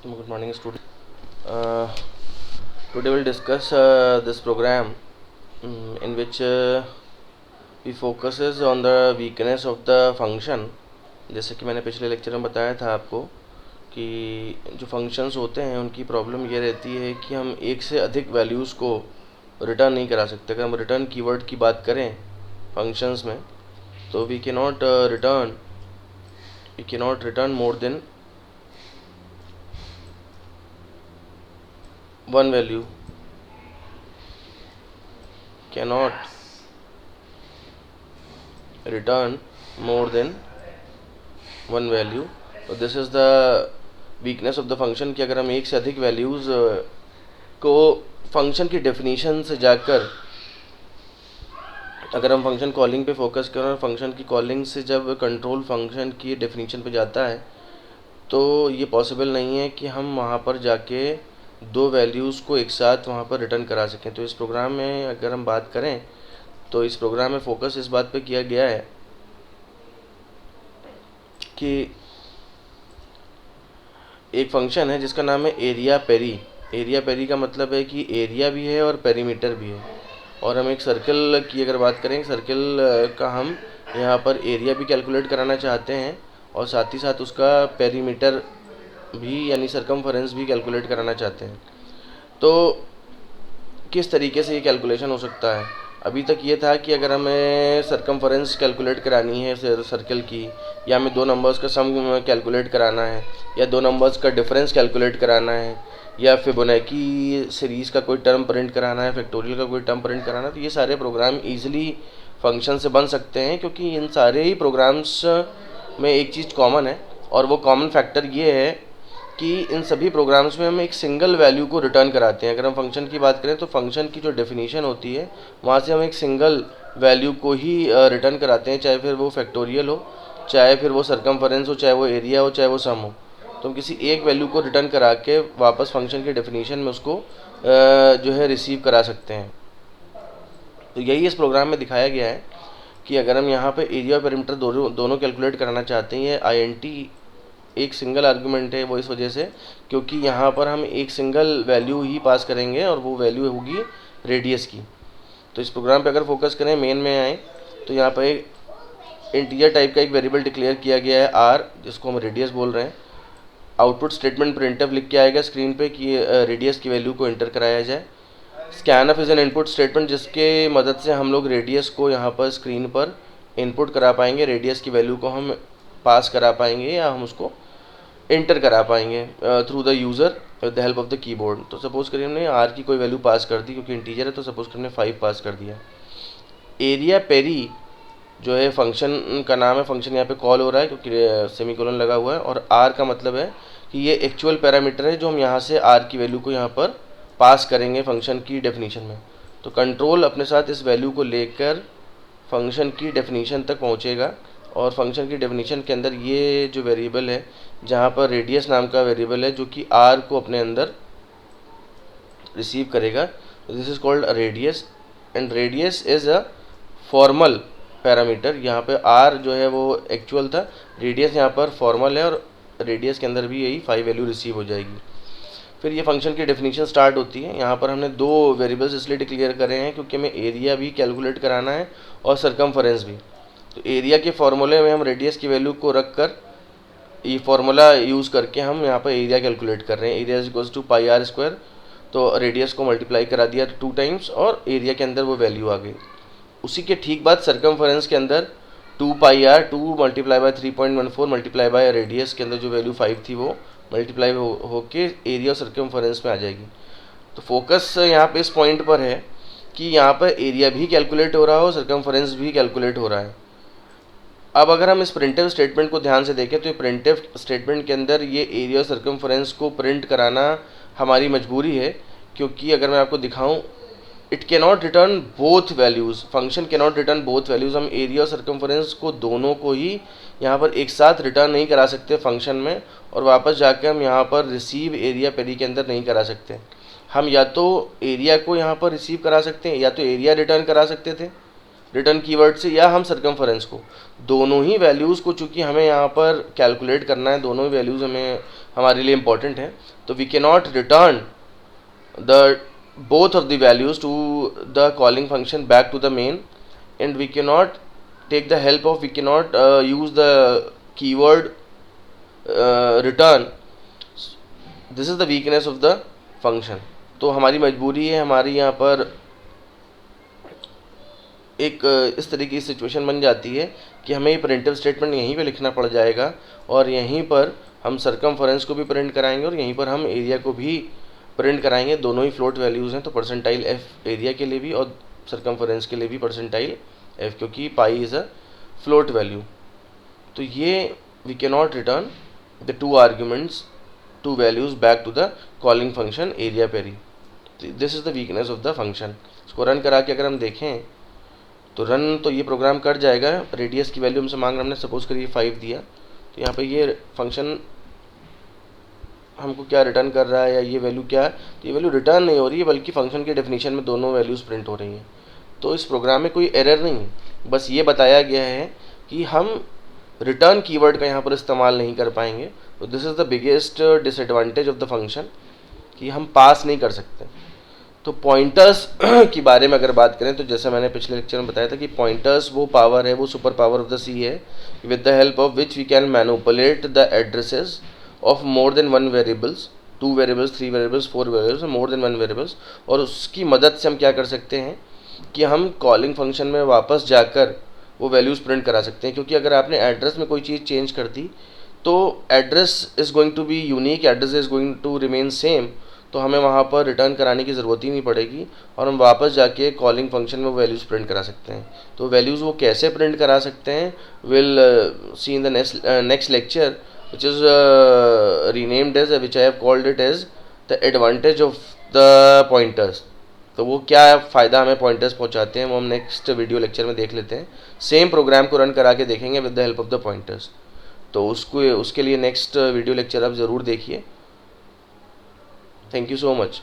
Good morning, student. Today we'll discuss this program in which we focuses on the weakness of the function. जैसे कि मैंने पिछले lecture में बताया था आपको कि जो फंक्शंस होते हैं उनकी प्रॉब्लम ये रहती है कि हम एक से अधिक वैल्यूज़ को रिटर्न नहीं करा सकते। अगर हम रिटर्न कीवर्ड की बात करें फंक्शंस में तो we cannot return more than one value, cannot return more than one value. तो this is the weakness of the function कि अगर हम एक से अधिक वैल्यूज़ को फंक्शन की डेफिनेशन से जाकर अगर हम फंक्शन कॉलिंग पे फोकस करें और फंक्शन की कॉलिंग से जब कंट्रोल फंक्शन की डेफिनेशन पे जाता है तो ये पॉसिबल नहीं है कि हम वहाँ पर जाके दो वैल्यूज़ को एक साथ वहाँ पर रिटर्न करा सकें। तो इस प्रोग्राम में अगर हम बात करें तो इस प्रोग्राम में फोकस इस बात पे किया गया है कि एक फंक्शन है जिसका नाम है एरिया पेरी। एरिया पेरी का मतलब है कि एरिया भी है और पेरीमीटर भी है। और हम एक सर्कल की अगर बात करें, सर्कल का हम यहाँ पर एरिया भी कैलकुलेट कराना चाहते हैं और साथ ही साथ उसका पेरीमीटर भी यानी सरकमफरेंस भी कैलकुलेट कराना चाहते हैं। तो किस तरीके से ये कैलकुलेशन हो सकता है? अभी तक ये था कि अगर हमें सरकमफरेंस कैलकुलेट करानी है सर्कल की, या हमें दो नंबर्स का सम कैलकुलेट कराना है, या दो नंबर्स का डिफरेंस कैलकुलेट कराना है, या फिबोनाची सीरीज़ का कोई टर्म प्रिंट कराना है, फैक्टोरियल का कोई टर्म प्रिंट कराना है, तो ये सारे प्रोग्राम ईजिली फंक्शन से बन सकते हैं क्योंकि इन सारे ही प्रोग्राम्स में एक चीज़ कॉमन है और वो कॉमन फैक्टर ये है कि इन सभी प्रोग्राम्स में हम एक सिंगल वैल्यू को रिटर्न कराते हैं। अगर हम फंक्शन की बात करें तो फंक्शन की जो डेफिनेशन होती है वहाँ से हम एक सिंगल वैल्यू को ही रिटर्न कराते हैं, चाहे फिर वो फैक्टोरियल हो, चाहे फिर वो सरकमफरेंस हो, चाहे वो एरिया हो, चाहे वो सम हो। तो हम किसी एक वैल्यू को रिटर्न करा के वापस फंक्शन की डेफिनेशन में उसको जो है रिसीव करा सकते हैं। तो यही इस प्रोग्राम में दिखाया गया है कि अगर हम यहाँ पे एरिया और पेरीमीटर दोनों कैलकुलेट कराना चाहते हैं, ये INT एक सिंगल आर्गुमेंट है वो इस वजह से क्योंकि यहाँ पर हम एक सिंगल वैल्यू ही पास करेंगे और वो वैल्यू होगी रेडियस की। तो इस प्रोग्राम पे अगर फोकस करें, मेन में आए तो यहाँ पर एक इंटीजर टाइप का एक वेरिएबल डिक्लेयर किया गया है R, जिसको हम रेडियस बोल रहे हैं। आउटपुट स्टेटमेंट प्रिंटफ लिख के आएगा स्क्रीन पे कि रेडियस की वैल्यू को एंटर कराया जाए। Scanf is an input statement जिसके मदद से हम लोग रेडियस को यहाँ पर स्क्रीन पर इनपुट करा पाएंगे, रेडियस की वैल्यू को हम पास करा पाएंगे या हम उसको एंटर करा पाएंगे through the user with the help of the keyboard. तो सपोज़ करिए हमने R की कोई वैल्यू पास कर दी क्योंकि इंटीजर है, तो सपोज़ करिए हमने 5 पास कर दिया। एरिया पेरी जो है फंक्शन का नाम है, फंक्शन यहाँ पे कॉल हो रहा है क्योंकि सेमीकोलन लगा हुआ है, और R का मतलब है कि ये एक्चुअल पैरामीटर है जो हम यहाँ से R की वैल्यू को यहाँ पर पास करेंगे फंक्शन की डेफिनेशन में। तो कंट्रोल अपने साथ इस वैल्यू को लेकर फंक्शन की डेफिनेशन तक पहुँचेगा और फंक्शन की डेफिनेशन के अंदर ये जो वेरिएबल है जहाँ पर रेडियस नाम का वेरिएबल है जो कि R को अपने अंदर रिसीव करेगा। This is called radius and radius is a formal parameter. यहाँ पे R जो है वो एक्चुअल था, रेडियस यहाँ पर फॉर्मल है और रेडियस के अंदर भी यही 5 वैल्यू रिसीव हो जाएगी। फिर ये फंक्शन की डेफिनेशन स्टार्ट होती है। यहाँ पर हमने दो वेरिएबल्स इसलिए डिक्लेयर करे हैं क्योंकि हमें एरिया भी कैलकुलेट कराना है और सरकमफरेंस भी। तो एरिया के फॉर्मूले में हम रेडियस की वैल्यू को रख कर ये फार्मूला यूज़ करके हम यहाँ पर एरिया कैलकुलेट कर रहे हैं। Area equals to pi R square, तो रेडियस को मल्टीप्लाई करा दिया 2 टाइम्स और एरिया के अंदर वो वैल्यू आ गई। उसी के ठीक बाद सरकमफरेंस के अंदर 2 पाई R 2 multiply by 3.14 multiply by radius के अंदर जो वैल्यू 5 थी वो मल्टीप्लाई होके एरिया और सरकमफरेंस में आ जाएगी। तो फोकस यहाँ पे इस पॉइंट पर है कि यहाँ पर एरिया भी कैलकुलेट हो रहा है और सरकमफरेंस भी कैलकुलेट हो रहा है। अब अगर हम इस प्रिंटिव स्टेटमेंट को ध्यान से देखें तो ये प्रिंटिव स्टेटमेंट के अंदर ये एरिया और सरकमफरेंस को प्रिंट कराना हमारी मजबूरी है क्योंकि अगर मैं आपको दिखाऊं, it cannot return both values, function cannot return both values. हम एरिया और सरकमफरेंस को दोनों को ही यहाँ पर एक साथ रिटर्न नहीं करा सकते फंक्शन में और वापस जाकर हम यहाँ पर रिसीव एरिया पेरी के अंदर नहीं करा सकते। हम या तो एरिया को यहाँ पर रिसीव करा सकते हैं या तो एरिया रिटर्न करा सकते थे, रिटर्न कीवर्ड से या हम सरकमफरेंस को, दोनों ही वैल्यूज़ को चूँकि हमें यहाँ पर कैलकुलेट करना है, दोनों ही वैल्यूज़ हमें हमारे लिए इंपॉर्टेंट हैं, तो we can not return the both of the values to the calling function back to the main, and we cannot take the help of, we cannot use the keyword return. This is the weakness of the function. तो हमारी मजबूरी है, हमारी यहाँ पर एक इस तरीके की सिचुएशन बन जाती है कि हमें ये प्रिंटिव स्टेटमेंट यहीं पे लिखना पड़ जाएगा, और यहीं पर हम सरकमफरेंस को भी प्रिंट कराएंगे और यहीं पर हम एरिया को भी प्रिंट कराएंगे। दोनों ही फ्लोट वैल्यूज़ हैं, तो परसेंटाइल एफ एरिया के लिए भी और सरकमफरेंस के लिए भी परसेंटाइल एफ, क्योंकि pi is a float value. तो ये we can not return the two arguments, two values back to the calling function area peri. This is the weakness of the function. इसको run करा के अगर हम देखें तो रन तो ये प्रोग्राम कर जाएगा। रेडियस की वैल्यू हमसे मांग रहा, हमने सपोज करिए 5 दिया, तो यहाँ पे ये फंक्शन हमको क्या रिटर्न कर रहा है, या ये वैल्यू क्या है, तो ये वैल्यू रिटर्न नहीं हो रही है, बल्कि फंक्शन की डेफिनेशन में दोनों वैल्यूज़ प्रिंट हो रही हैं। तो इस प्रोग्राम में कोई एरर नहीं है, बस ये बताया गया है कि हम रिटर्न कीवर्ड का यहाँ पर इस्तेमाल नहीं कर पाएंगे। तो this is the biggest disadvantage of the function, कि हम पास नहीं कर सकते। तो पॉइंटर्स के बारे में अगर बात करें, तो जैसे मैंने पिछले लेक्चर में बताया था कि पॉइंटर्स वो पावर है, वो super power of the C है, with the help of which we can manipulate the addresses of more than one variables, 2 variables, 3 variables, 4 variables, more than one variables. और उसकी मदद से हम क्या कर सकते हैं कि हम कॉलिंग फंक्शन में वापस जाकर वो वैल्यूज़ प्रिंट करा सकते हैं, क्योंकि अगर आपने एड्रेस में कोई चीज़ चेंज कर दी तो address is going to be unique, address is going to remain same, तो हमें वहाँ पर रिटर्न कराने की ज़रूरत ही नहीं पड़ेगी, और हम वापस जाके कॉलिंग फंक्शन में वैल्यूज़ प्रिंट करा सकते हैं। तो वैल्यूज़ वो कैसे प्रिंट करा सकते हैं, will see in the next lecture, which is renamed as, which I have called it as the advantage of the pointers। तो वो क्या फ़ायदा हमें पॉइंटर्स पहुंचाते हैं, वो हम नेक्स्ट वीडियो लेक्चर में देख लेते हैं। सेम प्रोग्राम को रन करा के देखेंगे with the help of the pointers. तो उसके लिए नेक्स्ट वीडियो लेक्चर आप ज़रूर देखिए। Thank you so much.